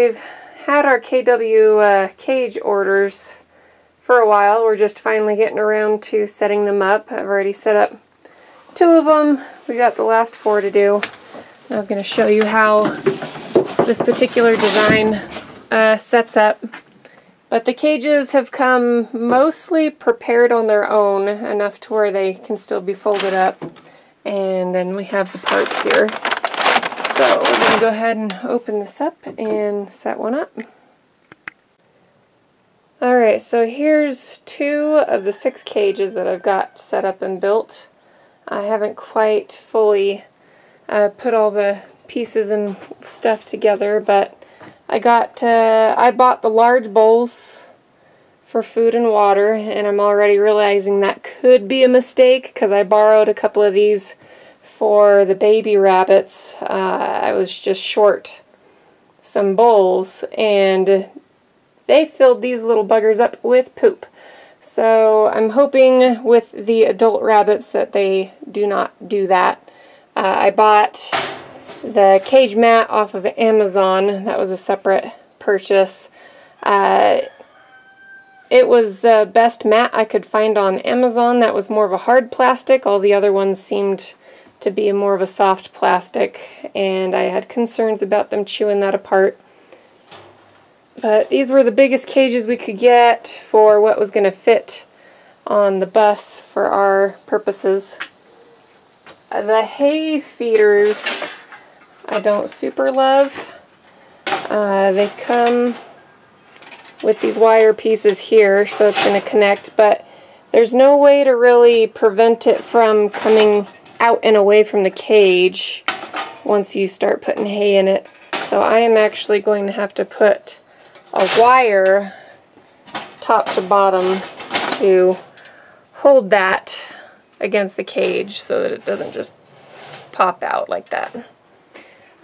we've had our KW cage orders for a while. We're just finally getting around to setting them up. I've already set up 2 of them. We got the last 4 to do. I was going to show you how this particular design sets up. But the cages have come mostly prepared on their own, enough to where they can still be folded up. And then we have the parts here. So we're going to go ahead and open this up and set one up. Alright, so here's 2 of the 6 cages that I've got set up and built. I haven't quite fully put all the pieces and stuff together, but I bought the large bowls for food and water, and I'm already realizing that could be a mistake because I borrowed a couple of these for the baby rabbits. I was just short some bowls, and they filled these little buggers up with poop. So I'm hoping with the adult rabbits that they do not do that. I bought the cage mat off of Amazon. That was a separate purchase. It was the best mat I could find on Amazon. That was more of a hard plastic. All the other ones seemed to be more of a soft plastic, and I had concerns about them chewing that apart. But these were the biggest cages we could get for what was going to fit on the bus for our purposes. The hay feeders I don't super love. They come with these wire pieces here, so it's going to connect, but there's no way to really prevent it from coming out and away from the cage once you start putting hay in it. So I am actually going to have to put a wire top to bottom to hold that against the cage so that it doesn't just pop out like that.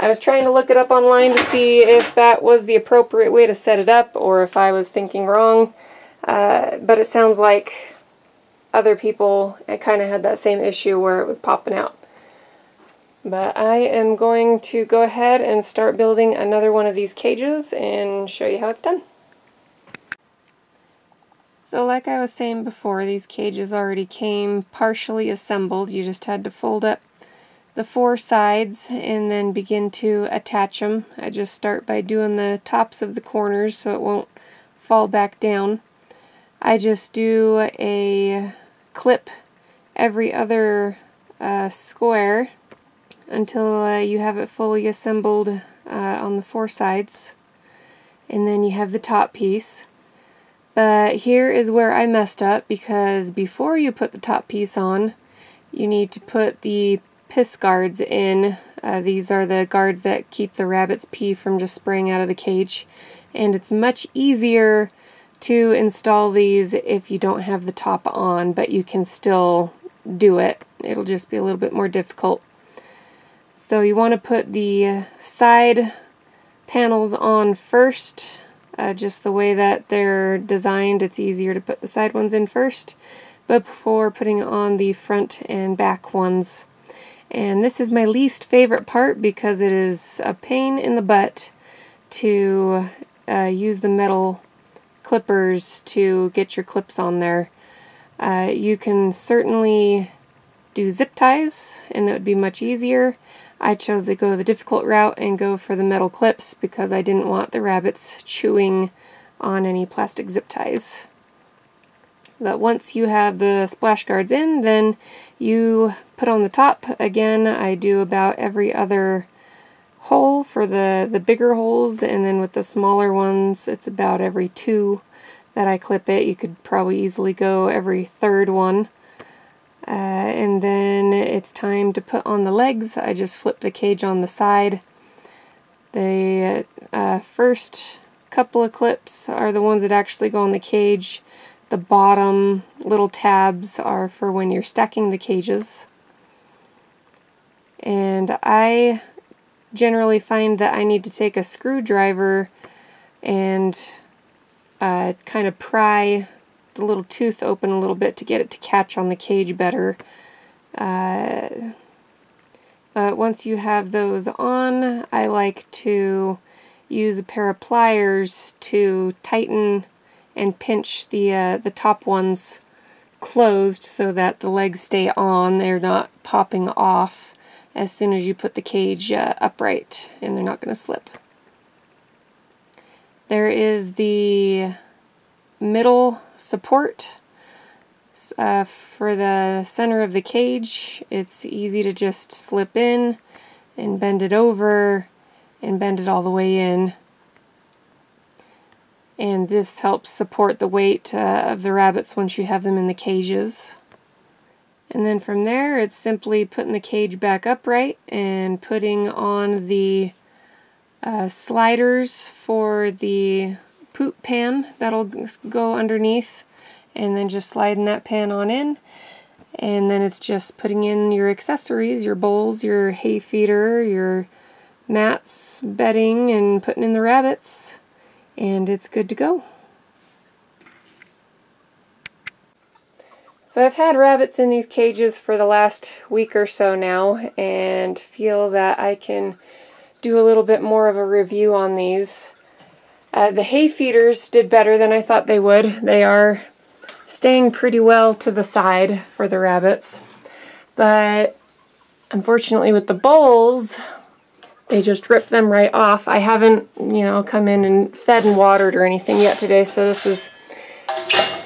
I was trying to look it up online to see if that was the appropriate way to set it up or if I was thinking wrong, but it sounds like other people kind of had that same issue where it was popping out. But I am going to go ahead and start building another one of these cages and show you how it's done. So like I was saying before, these cages already came partially assembled. You just had to fold up the 4 sides and then begin to attach them. I just start by doing the tops of the corners so it won't fall back down. I just do a clip every other square until you have it fully assembled on the 4 sides, and then you have the top piece. But here is where I messed up, because before you put the top piece on, you need to put the piss guards in. These are the guards that keep the rabbit's pee from just spraying out of the cage, and it's much easier to install these if you don't have the top on, but you can still do it. It'll just be a little bit more difficult. So you want to put the side panels on first, just the way that they're designed. It's easier to put the side ones in first, but before putting on the front and back ones. And this is my least favorite part because it is a pain in the butt to use the metal clippers to get your clips on there. You can certainly do zip ties, and that would be much easier. I chose to go the difficult route and go for the metal clips because I didn't want the rabbits chewing on any plastic zip ties. But once you have the splash guards in, then you put on the top. Again, I do about every other hole for the bigger holes, and then with the smaller ones, it's about every 2 that I clip it. You could probably easily go every 3rd one. And then it's time to put on the legs. I just flip the cage on the side. The first couple of clips are the ones that actually go on the cage. The bottom little tabs are for when you're stacking the cages. And I generally find that I need to take a screwdriver and kind of pry the little tooth open a little bit to get it to catch on the cage better. But once you have those on, I like to use a pair of pliers to tighten and pinch the top ones closed so that the legs stay on. They're not popping off as soon as you put the cage upright, and they're not going to slip. There is the middle support for the center of the cage. It's easy to just slip in and bend it over and bend it all the way in. And this helps support the weight of the rabbits once you have them in the cages. And then from there, it's simply putting the cage back upright and putting on the sliders for the poop pan that'll go underneath, and then just sliding that pan on in. And then it's just putting in your accessories, your bowls, your hay feeder, your mats, bedding, and putting in the rabbits, and it's good to go. So I've had rabbits in these cages for the last week or so now, and feel that I can do a little bit more of a review on these. The hay feeders did better than I thought they would. They are staying pretty well to the side for the rabbits, but unfortunately with the bowls, they just ripped them right off. I haven't, come in and fed and watered or anything yet today, so this is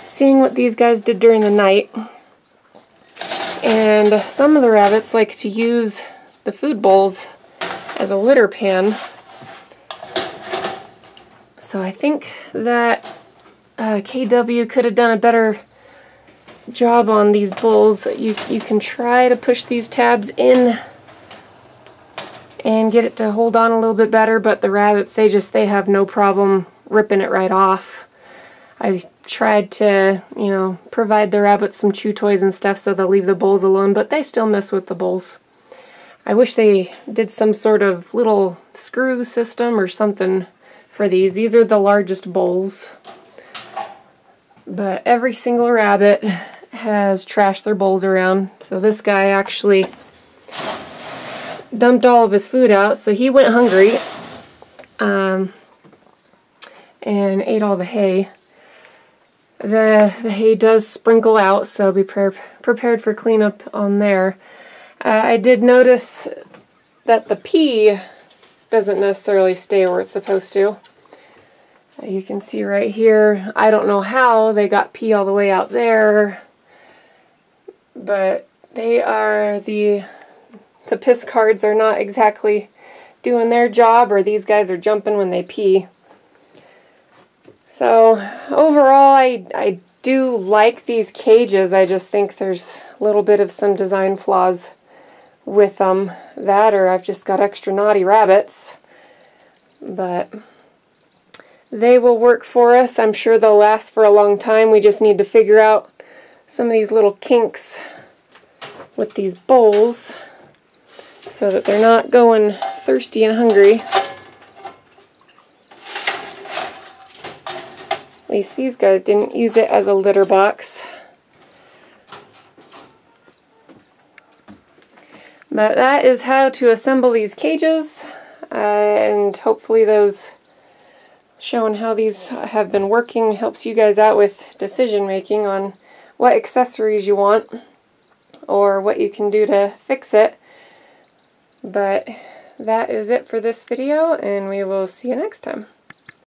seeing what these guys did during the night. And some of the rabbits like to use the food bowls as a litter pan. So I think that KW could have done a better job on these bowls. You can try to push these tabs in and get it to hold on a little bit better, but the rabbits, they have no problem ripping it right off. I tried to, provide the rabbits some chew toys and stuff so they'll leave the bowls alone, but they still mess with the bowls. I wish they did some sort of little screw system or something for these. These are the largest bowls, but every single rabbit has trashed their bowls around. So this guy actually dumped all of his food out, so he went hungry and ate all the hay. The hay does sprinkle out, so be prepared for cleanup on there. I did notice that the pee doesn't necessarily stay where it's supposed to. You can see right here, I don't know how they got pee all the way out there, but they are the piss cards are not exactly doing their job, or these guys are jumping when they pee. So overall, I do like these cages. I just think there's a little bit of some design flaws with them. That, or I've just got extra naughty rabbits. But they will work for us. I'm sure they'll last for a long time. We just need to figure out some of these little kinks with these bowls so that they're not going thirsty and hungry. At least these guys didn't use it as a litter box. But that is how to assemble these cages, and hopefully those showing how these have been working helps you guys out with decision making on what accessories you want or what you can do to fix it. But that is it for this video, and we will see you next time.